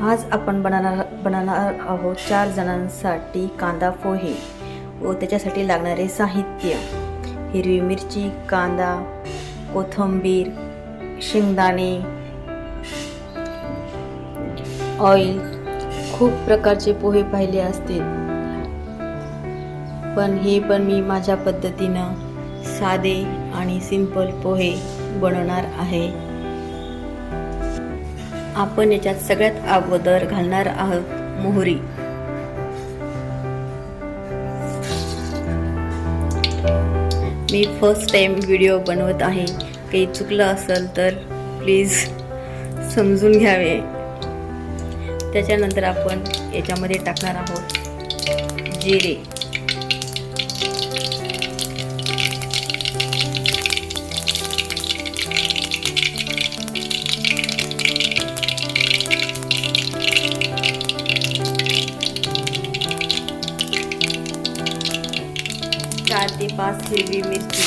आज आपण बनवणार आहोत 4 जणांसाठी कांदा पोहे व त्याच्यासाठी लागणारे साहित्य: हिरवी मिरची, कांदा, कोथिंबीर, शेंगदाणे, ऑइल. खूप प्रकारचे पोहे पाहिले असतील, पण मी माझ्या पद्धतीनं साधे आणि सिंपल पोहे बनवणार आहे. आपण याच्यात सगळ्यात अगोदर घालणार आहोत मोहरी. मी फर्स्ट टाइम व्हिडिओ बनवत आहे, काही चुकलं असेल तर प्लीज समजून घ्यावे. त्याच्यानंतर आपण याच्यामध्ये टाकणार आहोत जिरे, चार ते 5 हिरवी मिरची.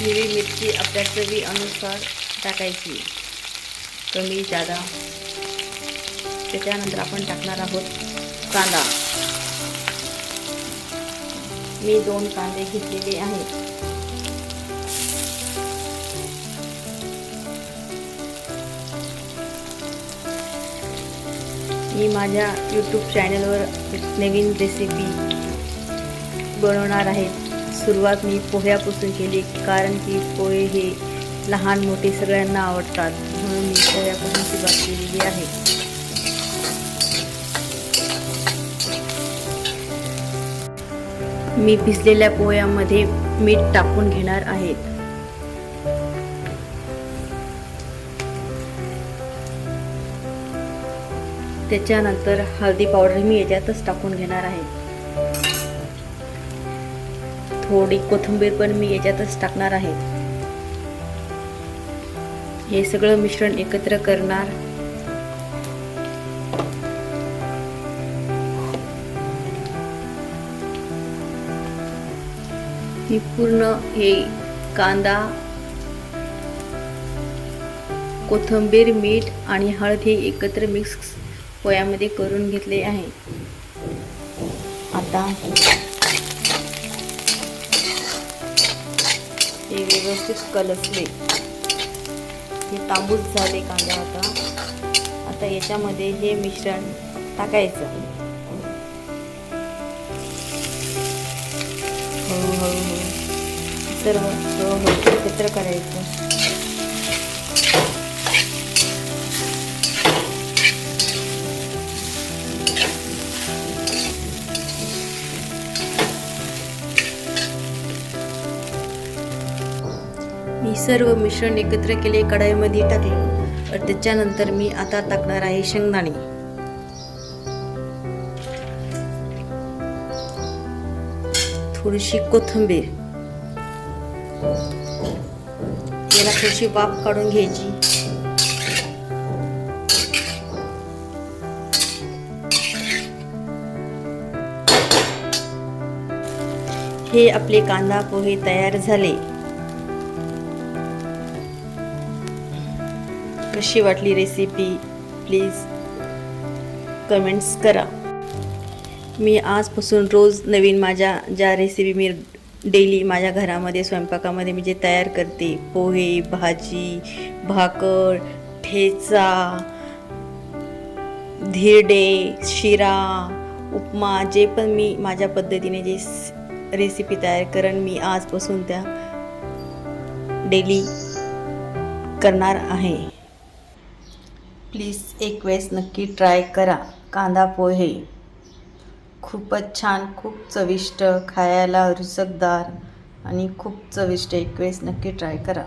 हिरवी मिरची आपल्या चवी अनुसार टाकायची, कमी जादा. त्याच्यानंतर आपण टाकणार आहोत कांदा. मी 2 कांदे घेतलेले आहेत. मी माझ्या यूट्यूब चॅनलवर नवीन रेसिपी बनवणार आहे. सुरुवात मी पोह्यापासून केली, कारण की पोहे हे लहान मोठे सगळ्यांना आवडतात, म्हणून मी पोह्यापासून सुरुवात केलेली आहे. मी भिजलेल्या पोह्यामध्ये मीठ टाकून घेणार आहे. त्याच्यानंतर हळदी पावडर मी याच्यातच टाकून घेणार आहे. थोडी कोथिंबीर पण मी याच्यातच टाकणार आहे. हे सगळं मिश्रण एकत्र करणार. मी पूर्ण हे कांदा, कोथिंबीर, मीठ आणि हळद हे एकत्र मिक्स पोह्यामध्ये करून घेतले आहे. आता हे व्यवस्थित कलसले, हे तांबूस झाले कांदा. आता याच्यामध्ये हे मिश्रण टाकायचं. हळूहळू सर्व एकत्र करायचं. मी सर्व मिश्रण एकत्र केले, कढईमध्ये टाकले. त्याच्यानंतर मी आता टाकणार आहे शेंगदाणे. थोडीशी कोथिंबीर. याला थोडीशी वाफ काढून घ्यायची. हे आपले कांदा पोहे तयार झाले. कशी वाटली रेसिपी प्लीज कमेंट्स करा. मी आजपासून रोज नवीन माझ्या ज्या रेसिपी मी डेली माझ्या घरामध्ये स्वयंपाकामध्ये मी जे तयार करते, पोहे, भाजी, भाकर, ठेचा, धिरडे, शिरा, उपमा, जे पण मी माझ्या पद्धतीने जे रेसिपी तयार करेन, मी आजपासून त्या डेली करणार आहे. प्लीज एक वेळेस नक्की ट्राय करा. कांदा पोहे खूपच छान, खूप चविष्ट, खायला रुचकदार आणि खूप चविष्ट. एक वेळेस नक्की ट्राय करा.